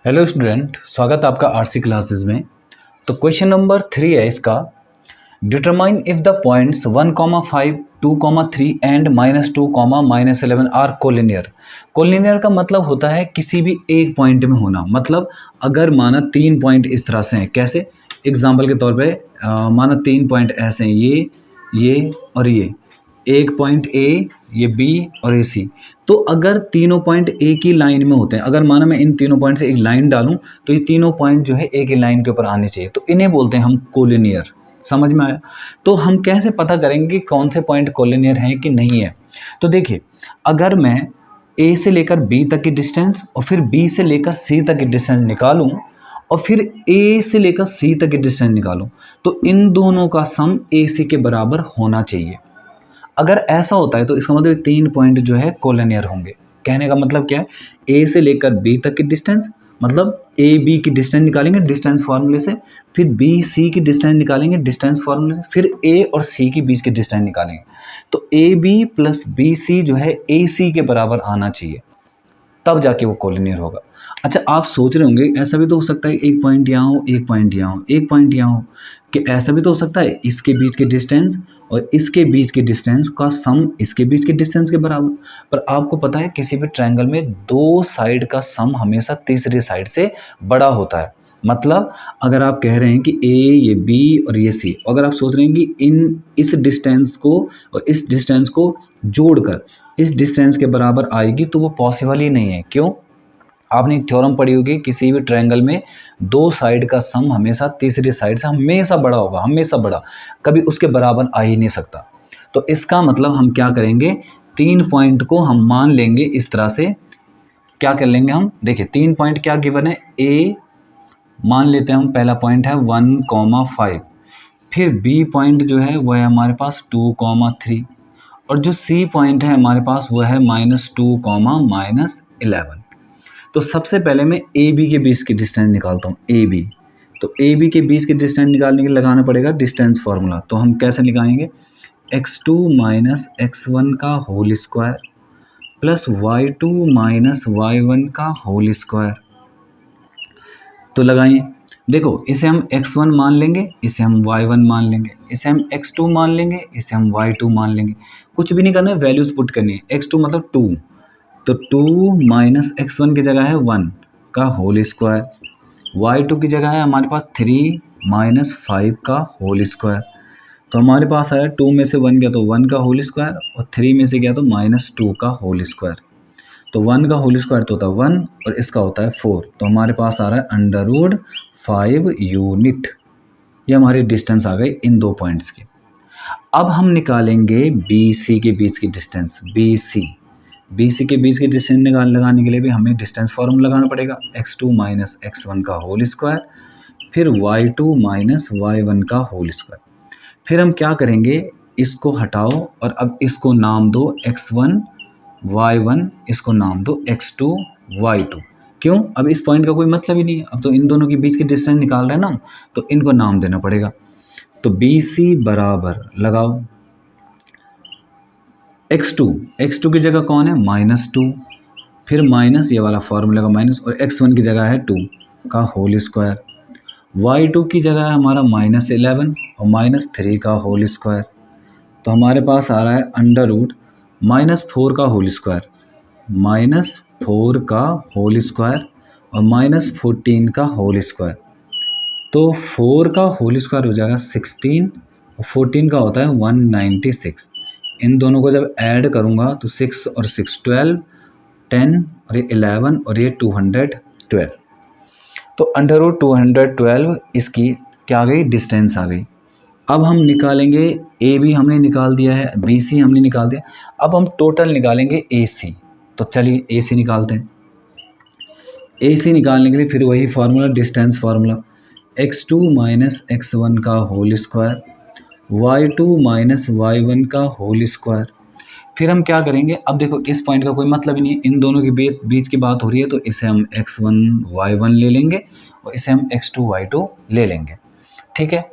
Hello student, स्वागत है आपका आरसी क्लासेस में। तो क्वेश्चन नंबर 3 है इसका। Determine if the points 1,5, 2,3 and -2, -11 are collinear. Collinear का मतलब होता है किसी भी एक पॉइंट में होना। मतलब अगर माना 3 पॉइंट इस तरह से हैं, कैसे? एग्जाम्पल के तौर पे माना 3 पॉइंट ऐसे हैं, ये और ये। एक पॉइंट ए, ये बी और ये सी। तो अगर तीनों पॉइंट एक ही लाइन में होते हैं, अगर माना मैं इन तीनों पॉइंट से एक लाइन डालूं तो ये तीनों पॉइंट जो है एक ही लाइन के ऊपर आने चाहिए, तो इन्हें बोलते हैं हम कोलिनियर। समझ में आया? तो हम कैसे पता करेंगे कि कौन से पॉइंट कोलिनियर हैं कि नहीं है? तो देखिए, अगर मैं ए से लेकर बी तक की डिस्टेंस और फिर बी से लेकर सी तक की डिस्टेंस निकालूं और फिर ए से लेकर सी तक की डिस्टेंस निकालूं, तो इन दोनों का सम ए सी के बराबर होना चाहिए। अगर ऐसा होता है तो इसका मतलब 3 पॉइंट जो है कोलिनियर होंगे। कहने का मतलब क्या है? ए से लेकर बी तक की डिस्टेंस, मतलब ए बी की डिस्टेंस निकालेंगे डिस्टेंस फार्मूले से, फिर बी सी की डिस्टेंस निकालेंगे डिस्टेंस फार्मूले से, फिर ए और सी के बीच की डिस्टेंस निकालेंगे। तो A B plus B C जो है ए सी के बराबर आना चाहिए, तब जाके वो कोलिनियर होगा। अच्छा, आप सोच रहे होंगे ऐसा भी तो हो सकता है एक पॉइंट यहाँ हो, एक पॉइंट यहाँ हो, एक पॉइंट यहाँ हो, कि ऐसा भी तो हो सकता है इसके बीच की डिस्टेंस और इसके बीच की डिस्टेंस का सम इसके बीच की डिस्टेंस के बराबर। पर आपको पता है किसी भी ट्रायंगल में दो साइड का सम हमेशा तीसरी साइड से बड़ा होता है। मतलब अगर आप कह रहे हैं कि ए, ये बी और ये सी, अगर आप सोच रहे हैं कि इस डिस्टेंस को और इस डिस्टेंस को जोड़कर इस डिस्टेंस के बराबर आएगी, तो वो पॉसिबल ही नहीं है। क्यों? आपने एक थ्योरम पढ़ी होगी, किसी भी ट्रायंगल में दो साइड का सम हमेशा तीसरी साइड से हमेशा बड़ा होगा, हमेशा बड़ा, कभी उसके बराबर आ ही नहीं सकता। तो इसका मतलब हम क्या करेंगे, 3 पॉइंट को हम मान लेंगे इस तरह से। क्या कर लेंगे हम? देखिए 3 पॉइंट क्या गिवन है। ए मान लेते हैं हम, पहला पॉइंट है 1,5, फिर बी पॉइंट जो है वह है हमारे पास 2,3, और जो सी पॉइंट है हमारे पास वह है -2, -11। तो सबसे पहले मैं ए बी के बीच की डिस्टेंस निकालता हूँ। ए बी, तो ए बी के बीच की डिस्टेंस निकालने के लिए लगाना पड़ेगा डिस्टेंस फार्मूला। तो हम कैसे निकालेंगे? x2 माइनस x1 का whole square plus y2 minus y1 का होल स्क्वायर। तो लगाइए, देखो इसे हम x1 मान लेंगे, इसे हम y1 मान लेंगे, इसे हम x2 मान लेंगे, इसे हम y2 मान लेंगे। कुछ भी नहीं करना है, वैल्यूज पुट करनी है। x2 मतलब 2, तो 2 माइनस x1 की जगह है 1 का होल स्क्वायर, y2 की जगह है हमारे पास 3 माइनस 5 का होल स्क्वायर। तो हमारे पास आया 2 में से 1 गया तो 1 का होल स्क्वायर, और 3 में से गया तो -2 का होल स्क्वायर। तो 1 का होल स्क्वायर तो होता है 1 और इसका होता है 4। तो हमारे पास आ रहा है √5 यूनिट। ये हमारी डिस्टेंस आ गई इन दो पॉइंट्स की। अब हम निकालेंगे बी सी के बीच की डिस्टेंस। बी सी के बीच की डिस्टेंस लगाने के लिए भी हमें डिस्टेंस फॉर्मूला लगाना पड़ेगा। x2 माइनस x1 का होल स्क्वायर, फिर y2 माइनस y1 का होल स्क्वायर। फिर हम क्या करेंगे, इसको हटाओ और अब इसको नाम दो x1 y1, इसको नाम दो x2 y2। क्यों? अब इस पॉइंट का कोई मतलब ही नहीं है, अब तो इन दोनों के बीच की डिस्टेंस निकाल रहे हैं ना हम, तो इनको नाम देना पड़ेगा। तो बी सी बराबर लगाओ x2 की जगह कौन है? -2, फिर माइनस ये वाला फार्मूला का माइनस, और x1 की जगह है 2 का होल स्क्वायर, y2 की जगह है हमारा -11 और -3 का होल स्क्वायर। तो हमारे पास आ रहा है √-4 का होल स्क्वायर, -4 का होल स्क्वायर और -14 का होल स्क्वायर। तो 4 का होल स्क्वायर हो जाएगा 16 और 14 का होता है 196। इन दोनों को जब ऐड करूँगा तो 6 और 6 12, 10 और ये 11 और ये 212। तो √212 इसकी क्या आ गई? डिस्टेंस आ गई। अब हम निकालेंगे, ए बी हमने निकाल दिया है, बी सी हमने निकाल दिया। अब हम टोटल निकालेंगे ए सी। तो चलिए ए सी निकालते हैं। ए सी निकालने के लिए फिर वही formula, distance formula, x2 minus x1 का whole square, y2 minus y1 का होल स्क्वायर। फिर हम क्या करेंगे, अब देखो इस पॉइंट का कोई मतलब ही नहीं है, इन दोनों के बीच की बात हो रही है, तो इसे हम x1 y1 ले लेंगे और इसे हम x2 y2 ले लेंगे। ठीक है,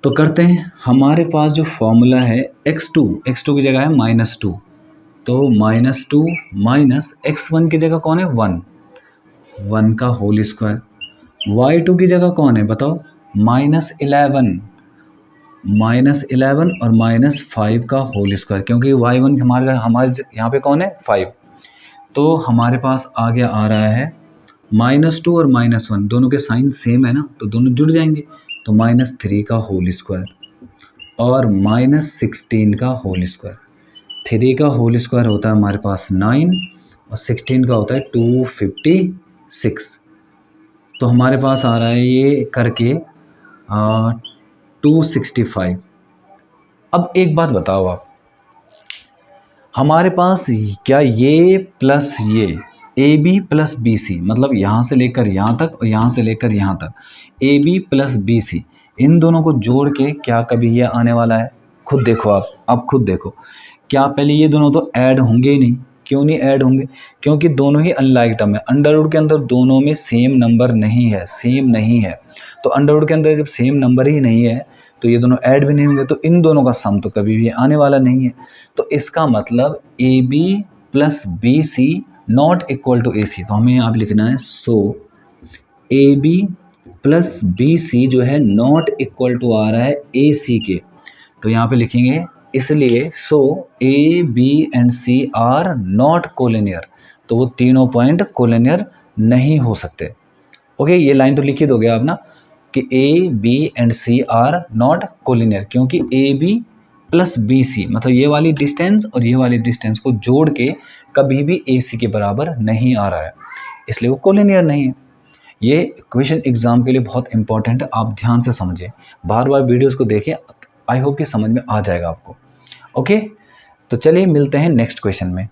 तो करते हैं। हमारे पास जो फॉर्मूला है x2 की जगह है -2, तो -2 माइनस x1 की जगह कौन है? 1, 1 का होल स्क्वायर। y2 की जगह कौन है बताओ, -11 और -5 का होल स्क्वायर, क्योंकि y1 हमारे यहाँ पे कौन है 5। तो हमारे पास आगे आ रहा है -2 और -1, दोनों के साइन सेम है ना, तो दोनों जुड़ जाएंगे। तो -3 का होल स्क्वायर और -16 का होल स्क्वायर। 3 का होल स्क्वायर होता है हमारे पास 9 और 16 का होता है 256। तो हमारे पास आ रहा है ये करके 265। अब एक बात बताओ आप, हमारे पास क्या ये प्लस ये A B plus B C, मतलब यहाँ से लेकर यहाँ तक और यहाँ से लेकर यहाँ तक A B plus B C, इन दोनों को जोड़ के क्या कभी ये आने वाला है? खुद देखो आप खुद देखो, क्या पहले ये दोनों तो ऐड होंगे ही नहीं। क्यों नहीं ऐड होंगे? क्योंकि दोनों ही अनलाइक टर्म है। अंडरवुड के अंदर दोनों में सेम नंबर नहीं है, सेम नहीं है। तो अंडरवुड के अंदर जब सेम नंबर ही नहीं है तो ये दोनों ऐड भी नहीं होंगे, तो इन दोनों का सम तो कभी भी आने वाला नहीं है। तो इसका मतलब A B plus B C not equal to A C. तो हमें यहाँ पे लिखना है so A B plus B C जो है नॉट इक्वल टू आ रहा है ए सी के। तो यहाँ पे लिखेंगे इसलिए so A B and C are not collinear. तो वो तीनों पॉइंट कोलिनियर नहीं हो सकते। ओके, ये लाइन तो लिख ही दोगे आप ना कि A B and C are not collinear, क्योंकि A B plus B C मतलब ये वाली डिस्टेंस और ये वाली डिस्टेंस को जोड़ के कभी भी ए सी के बराबर नहीं आ रहा है, इसलिए वो कोलिनियर नहीं है। ये क्वेश्चन एग्जाम के लिए बहुत इंपॉर्टेंट है, आप ध्यान से समझें, बार बार वीडियोस को देखें, आई होप कि समझ में आ जाएगा आपको। ओके, तो चलिए मिलते हैं नेक्स्ट क्वेश्चन में।